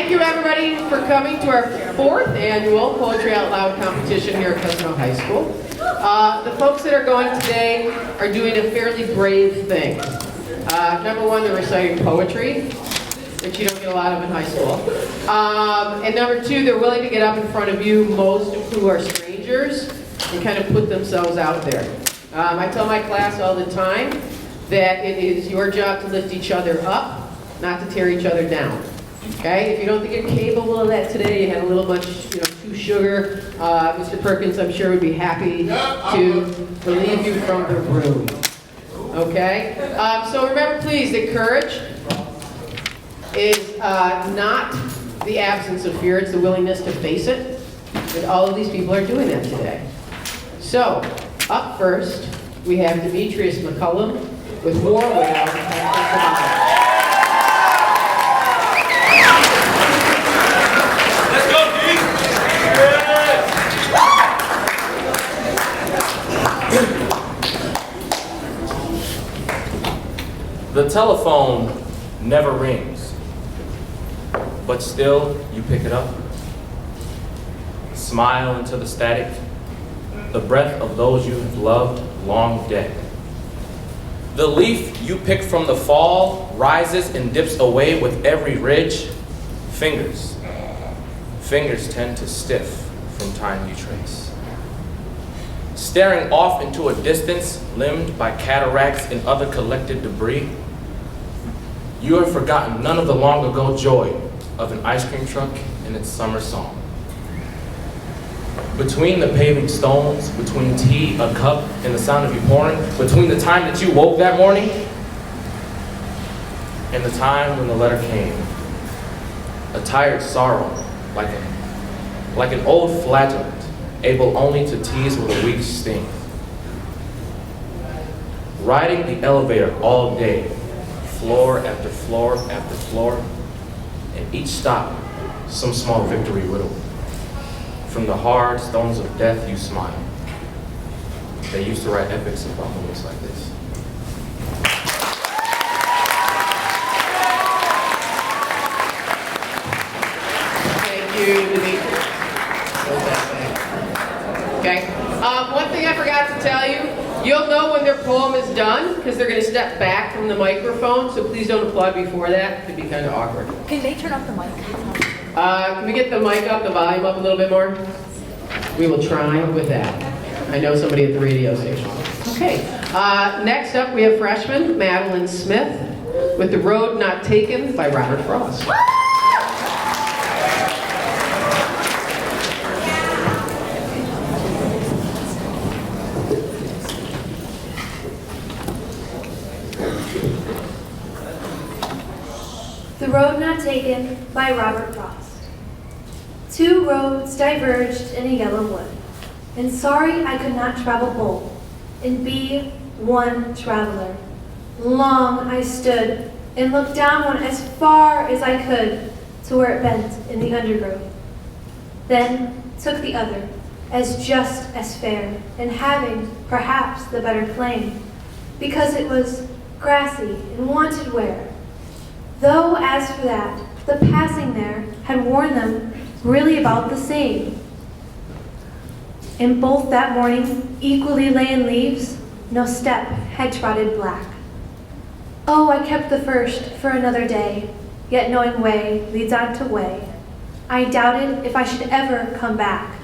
Thank you, everybody, for coming to our fourth annual Poetry Out Loud competition here at Cousino High School. The folks that are going today are doing a fairly brave thing. Number one, they're reciting poetry, which you don't get a lot of in high school. And number two, they're willing to get up in front of you, most of who are strangers, and kind of put themselves out there. I tell my class all the time that it is your job to lift each other up, not to tear each other down. Okay? If you don't think you're capable of that today, you had a little much, too sugar, Mr. Perkins, I'm sure, would be happy to relieve you from the room. Okay? So remember, please, that courage is not the absence of fear, it's the willingness to face it. And all of these people are doing that today. So, up first, we have Demetrius McCullum with War Without a The telephone never rings, but still you pick it up. Smile into the static, the breath of those you've loved long dead. The leaf you pick from the fall rises and dips away with every ridge. Fingers tend to stiff from time you trace. Staring off into a distance limned by cataracts and other collected debris, you have forgotten none of the long ago joy of an ice cream truck and its summer song. Between the paving stones, between tea, a cup, and the sound of you pouring, between the time that you woke that morning and the time when the letter came, a tired sorrow like an old flagellant, able only to tease with a weak sting. Riding the elevator all day, floor after floor after floor, and each stop, some small victory riddle. From the hard stones of death you smile. They used to write epics about moments like this. Thank you, Demetrius. Okay. One thing I forgot to tell you, you'll know when their poem is done because they're going to step back from the microphone, so please don't applaud before that. It could be kind of awkward. Can they turn off the mic? Can we get the mic up, the volume up a little bit more? We will try with that. I know somebody at the radio station. Okay. Next up, we have freshman Madeline Smith with The Road Not Taken by Robert Frost. The Road Not Taken by Robert Frost. Two roads diverged in a yellow wood, and sorry I could not travel both, and be one traveler. Long I stood and looked down one as far as I could to where it bent in the undergrowth. Then took the other, as just as fair, and having perhaps the better claim, because it was grassy and wanted wear. Though, as for that, the passing there had worn them really about the same. And both that morning equally lay in leaves, no step had trodden black. Oh, I kept the first for another day, yet knowing way leads on to way. I doubted if I should ever come back.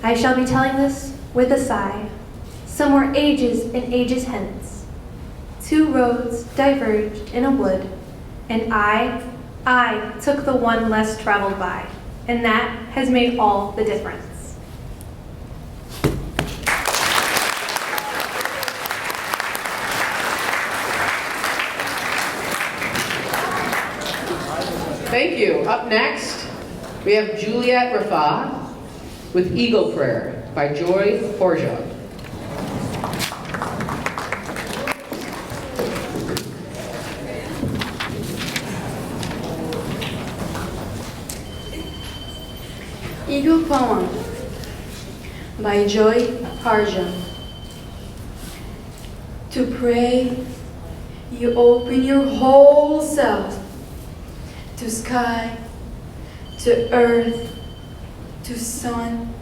I shall be telling this with a sigh, somewhere ages and ages hence. Two roads diverged in a wood, and I took the one less traveled by, and that has made all the difference. Thank you. Up next, we have Juliet Rafa with Eagle Prayer by Joy Horjog. Eagle Poem by Joy Harja. To pray, you open your whole self. to sky, to earth, to sun,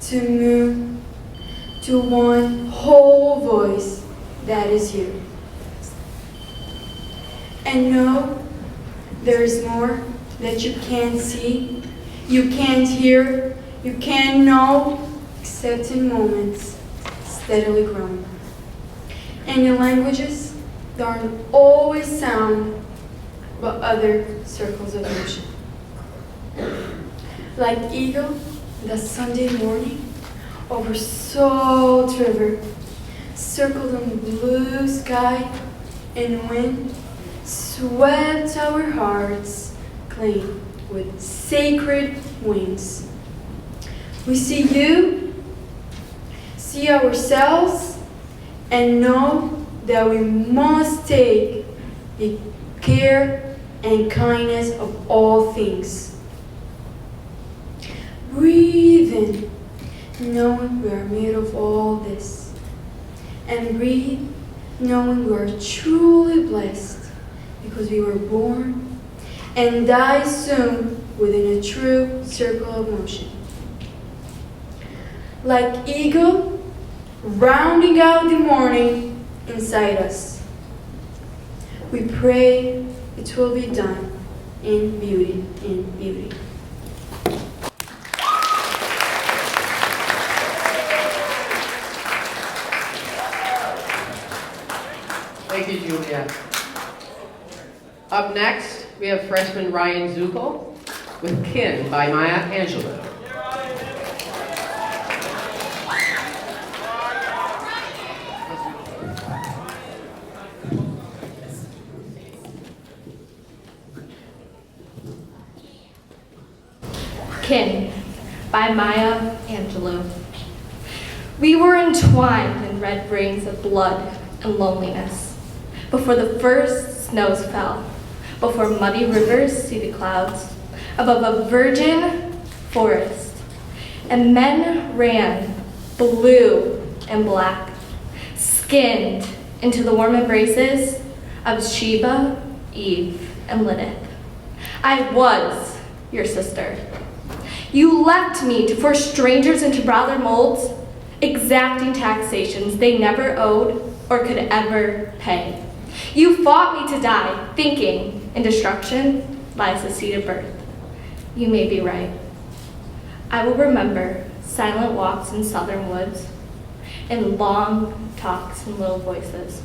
to moon, to one whole voice that is you. And no, there is more that you can't see, you can't hear, you can't know, except in moments steadily growing. And in languages that aren't always sound, but other circles of motion. Like eagle that Sunday morning over Salt River, circled on the blue sky, and wind swept our hearts clean with sacred wings. We see you, see ourselves, and know that we must take the care and kindness of all things. Breathe in, knowing we are made of all this. And breathe, knowing we are truly blessed because we were born and die soon within a true circle of motion. Like eagle, rounding out the morning inside us. We pray it will be done in beauty, in beauty. Thank you, Julia. Up next, we have freshman Ryan Zukel with Kin by Maya Angelou. Kin by Maya Angelou. We were entwined in red rings of blood and loneliness before the first snows fell, before muddy rivers see the clouds, above a virgin forest. And men ran, blue and black, skinned into the warm embraces of Sheba, Eve, and Lilith. I was your sister. You left me to force strangers into brother molds, exacting taxations they never owed or could ever pay. You fought me to die, thinking in destruction lies the seed of birth. You may be right. I will remember silent walks in southern woods and long talks in little voices,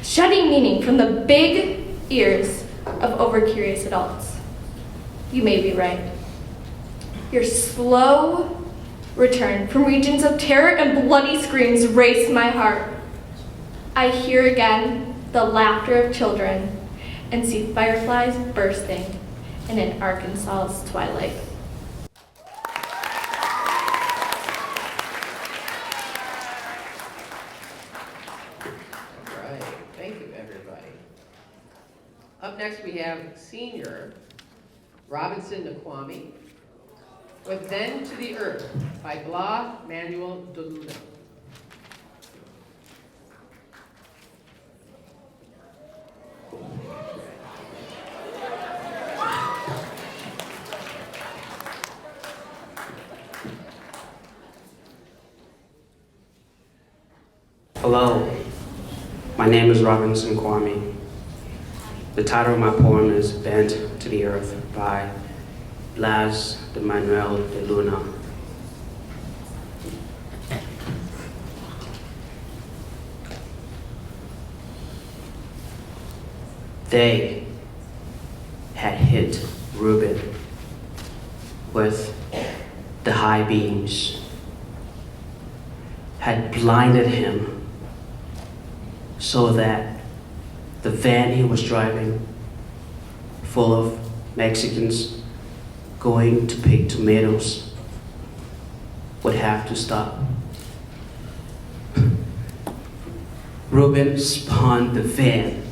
shedding meaning from the big ears of overcurious adults. You may be right. Your slow return from regions of terror and bloody screams raced my heart. I hear again the laughter of children and see fireflies bursting in an Arkansas's twilight. All right, thank you, everybody. Up next, we have senior Robinson Nakwami with Then to the Earth by Blas Manuel de Luna. Hello, my name is Robinson Kwame. The title of my poem is Bent to the Earth by Blas de Manuel de Luna. They had hit Reuben with the high beams, had blinded him so that the van he was driving, full of Mexicans going to pick tomatoes, would have to stop. Reuben spun the van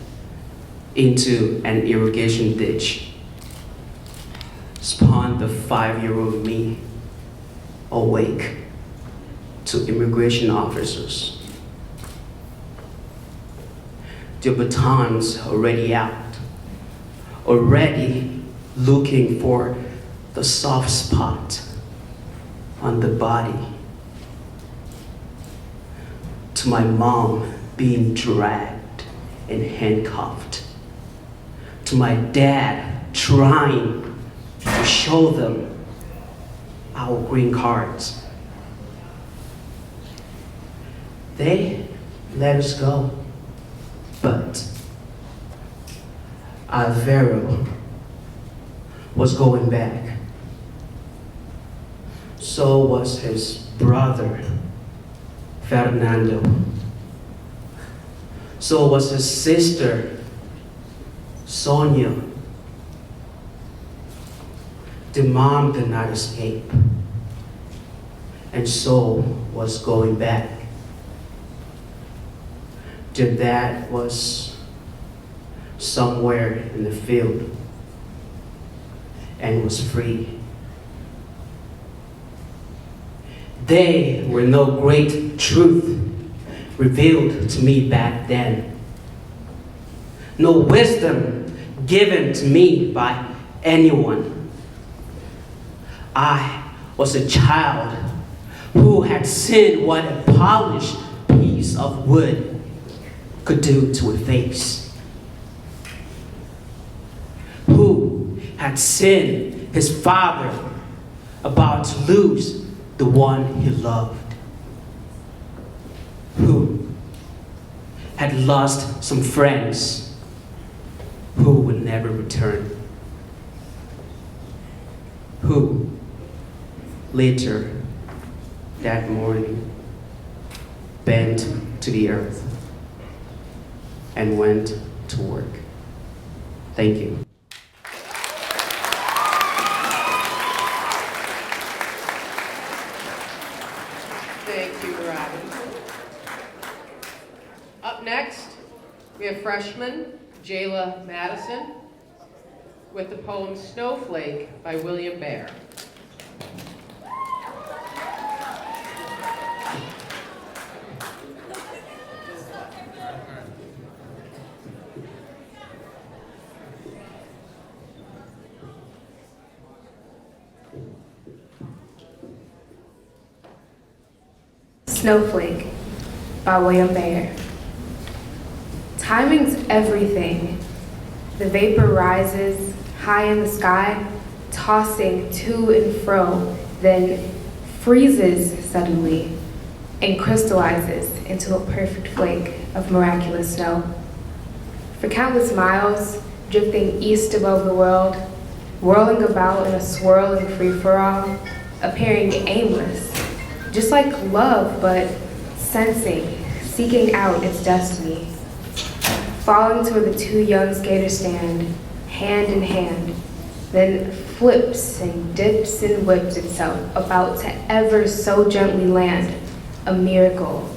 into an irrigation ditch, spun the 5-year-old me awake to immigration officers. The baton's already out, already looking for the soft spot on the body, to my mom being dragged and handcuffed, to my dad trying to show them our green cards. They let us go, but Alvaro was going back. So was his brother, Fernando. So was his sister, Sonia. The mom did not escape, and so was going back. The dad was somewhere in the field and was free. They were no great truth revealed to me back then. No wisdom given to me by anyone. I was a child who had seen what a polished piece of wood could do to a face. Who had seen his father about to lose the one he loved. Who had lost some friends who would never return. Who later that morning bent to the earth and went to work. Thank you. Thank you, Robin. Up next, we have freshman Jayla Madison with the poem Snowflake by William Baer. Snowflake by William Baer. Timing's everything. The vapor rises high in the sky, tossing to and fro, then freezes suddenly and crystallizes into a perfect flake of miraculous snow. For countless miles, drifting east above the world, whirling about in a swirling free-for-all, appearing aimless, just like love, but sensing, seeking out its destiny. Falling to where the two young skaters stand, hand in hand, then flips and dips and whips itself, about to ever so gently land a miracle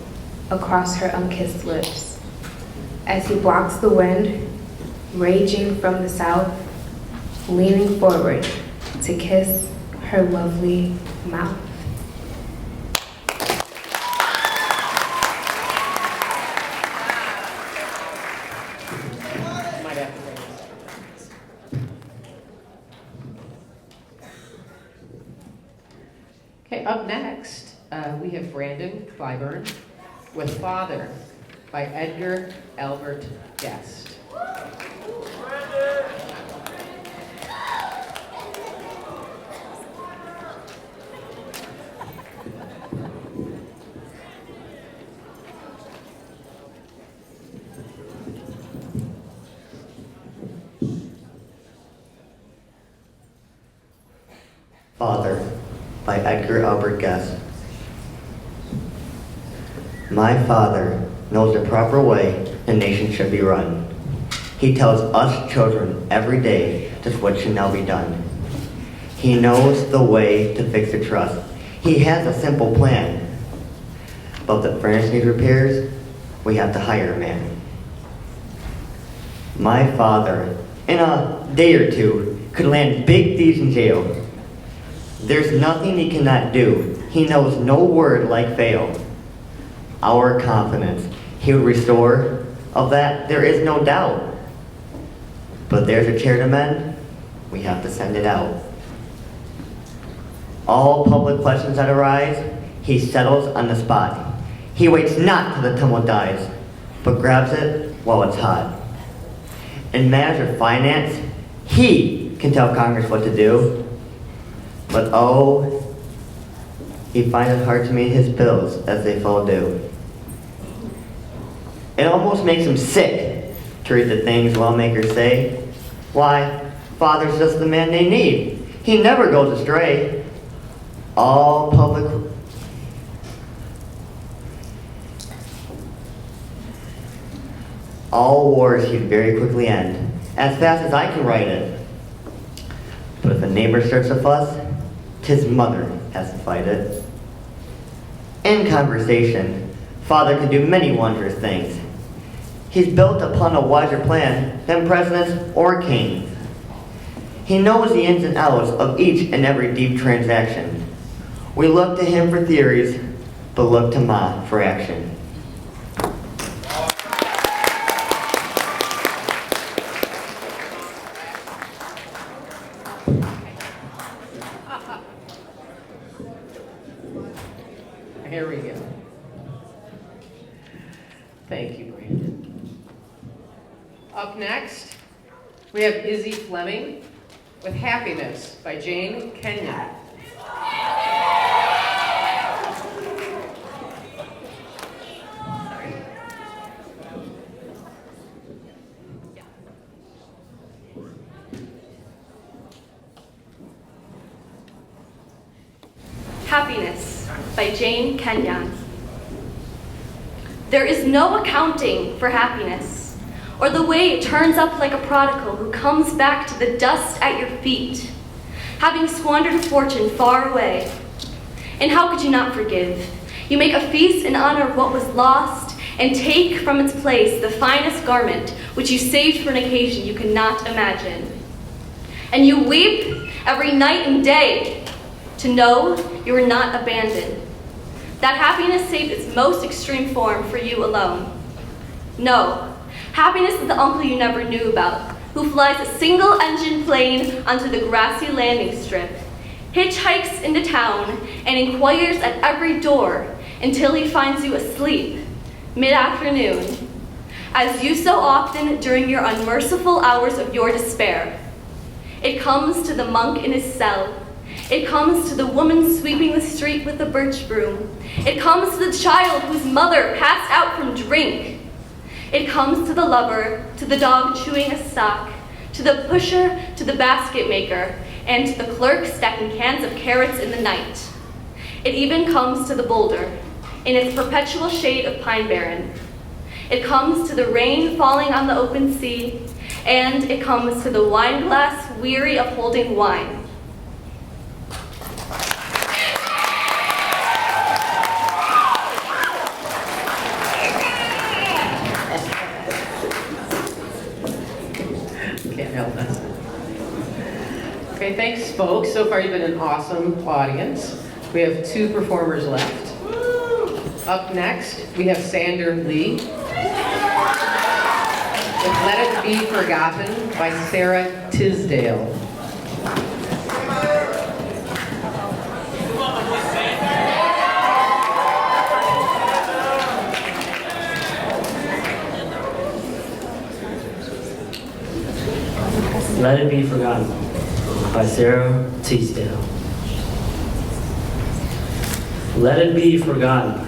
across her unkissed lips. As he blocks the wind, raging from the south, leaning forward to kiss her lovely mouth. Okay, up next, we have Brandon Clyburn with Father by Edgar Albert Guest. Father by Edgar Albert Guest. My Father knows the proper way a nation should be run. He tells us children every day just what should now be done. He knows the way to fix the trust. He has a simple plan. But if the furnace needs repairs, we have to hire a man. My father, in a day or two, could land big thieves in jail. There's nothing he cannot do. He knows no word like fail. Our confidence he would restore, of that there is no doubt. But there's a chair to mend, we have to send it out. All public questions that arise, he settles on the spot. He waits not till the tumult dies, but grabs it while it's hot. In matters of finance, he can tell Congress what to do. But oh, he finds it hard to meet his bills as they fall due. It almost makes him sick to read the things lawmakers say. Why, Father's just the man they need. He never goes astray. All wars he'd very quickly end, as fast as I can write it. But if a neighbor starts a fuss, 'tis mother has to fight it. In conversation, Father can do many wondrous things. He's built upon a wiser plan than presidents or kings. He knows the ins and outs of each and every deep transaction. We look to him for theories, but look to Ma for action. Here we go. Thank you, Brandon. Up next, we have Izzy Fleming with Happiness by Jane Kenyon. Happiness by Jane Kenyon. There is no accounting for happiness, or the way it turns up like a prodigal who comes back to the dust at your feet, having squandered a fortune far away. And how could you not forgive? You make a feast in honor of what was lost, and take from its place the finest garment which you saved for an occasion you could not imagine. And you weep every night and day to know you are not abandoned. That happiness saved its most extreme form for you alone. No, happiness is the uncle you never knew about, who flies a single-engine plane onto the grassy landing strip, hitchhikes into town, and inquires at every door until he finds you asleep, mid-afternoon, as you so often during your unmerciful hours of your despair. It comes to the monk in his cell. It comes to the woman sweeping the street with a birch broom. It comes to the child whose mother passed out from drink. It comes to the lover, to the dog chewing a sock, to the pusher, to the basket maker, and to the clerk stacking cans of carrots in the night. It even comes to the boulder, in its perpetual shade of pine barren. It comes to the rain falling on the open sea, and it comes to the wine glass weary of holding wine. Can't help that. Okay, thanks, folks. So far, you've been an awesome audience. We have 2 performers left. Up next, we have Sander Lee with Let It Be Forgotten by Sarah Tisdale. Let It Be Forgotten by Sarah Tisdale. Let it be forgotten,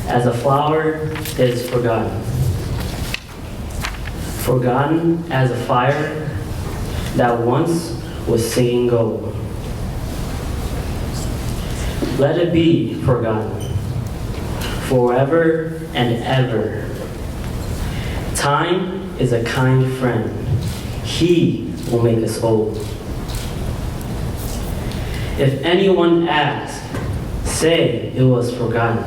as a flower is forgotten. Forgotten as a fire that once was singing gold. Let it be forgotten, forever and ever. Time is a kind friend. He will make us old. If anyone asks, say it was forgotten,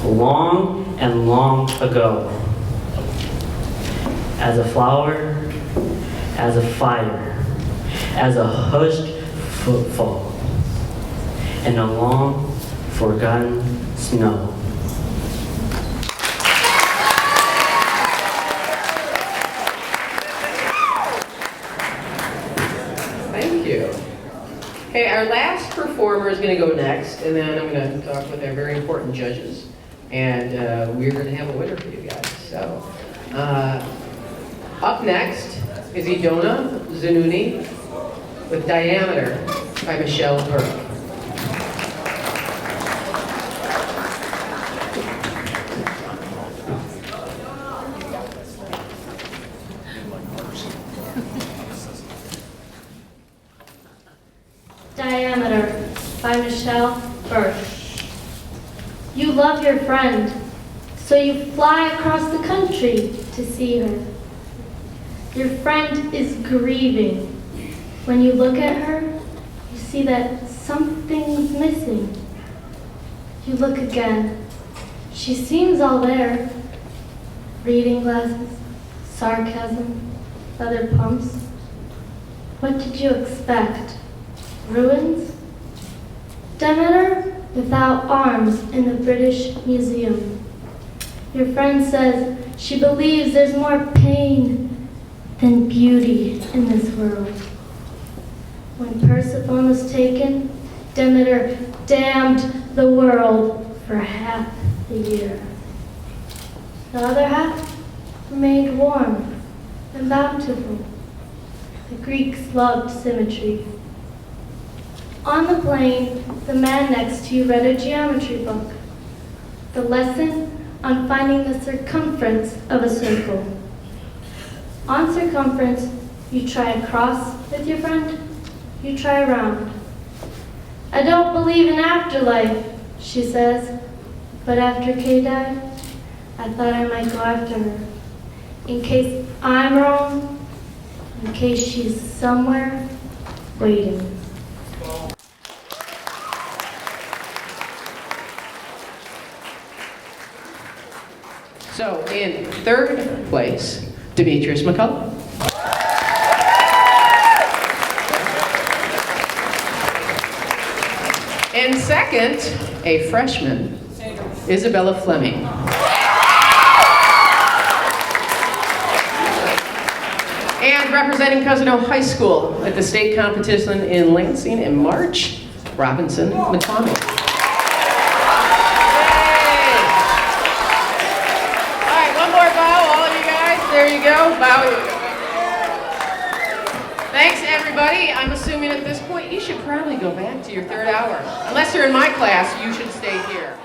long and long ago. As a flower, as a fire, as a hushed footfall, and a long forgotten snow. our last performer is going to go next, and then I'm going to talk with our very important judges, and we're going to have a winner for you guys. So, up next is Idona Zanuni with Diameter by Michelle Burke. Diameter by Michelle Burke. You love your friend, so you fly across the country to see her. Your friend is grieving. When you look at her, you see that something's missing. You look again. She seems all there. Reading glasses, sarcasm, leather pumps. What did you expect? Ruins? Demeter without arms in the British Museum. Your friend says she believes there's more pain than beauty in this world. When Persephone was taken, Demeter damned the world for half the year. The other half remained warm and bountiful. The Greeks loved symmetry. On the plane, the man next to you read a geometry book. The lesson on finding the circumference of a circle. On circumference, you try a cross with your friend, you try a round. I don't believe in afterlife, she says, but after Kay died, I thought I might go after her. In case I'm wrong, in case she's somewhere waiting. So, in third place, Demetrius McCullough. In second, a freshman, Isabella Fleming. And representing Cousino High School at the state competition in Lansing in March, Robinson McConnell. There you go. Bow. Thanks, everybody. I'm assuming at this point you should probably go back to your third hour. Unless you're in my class, you should stay here.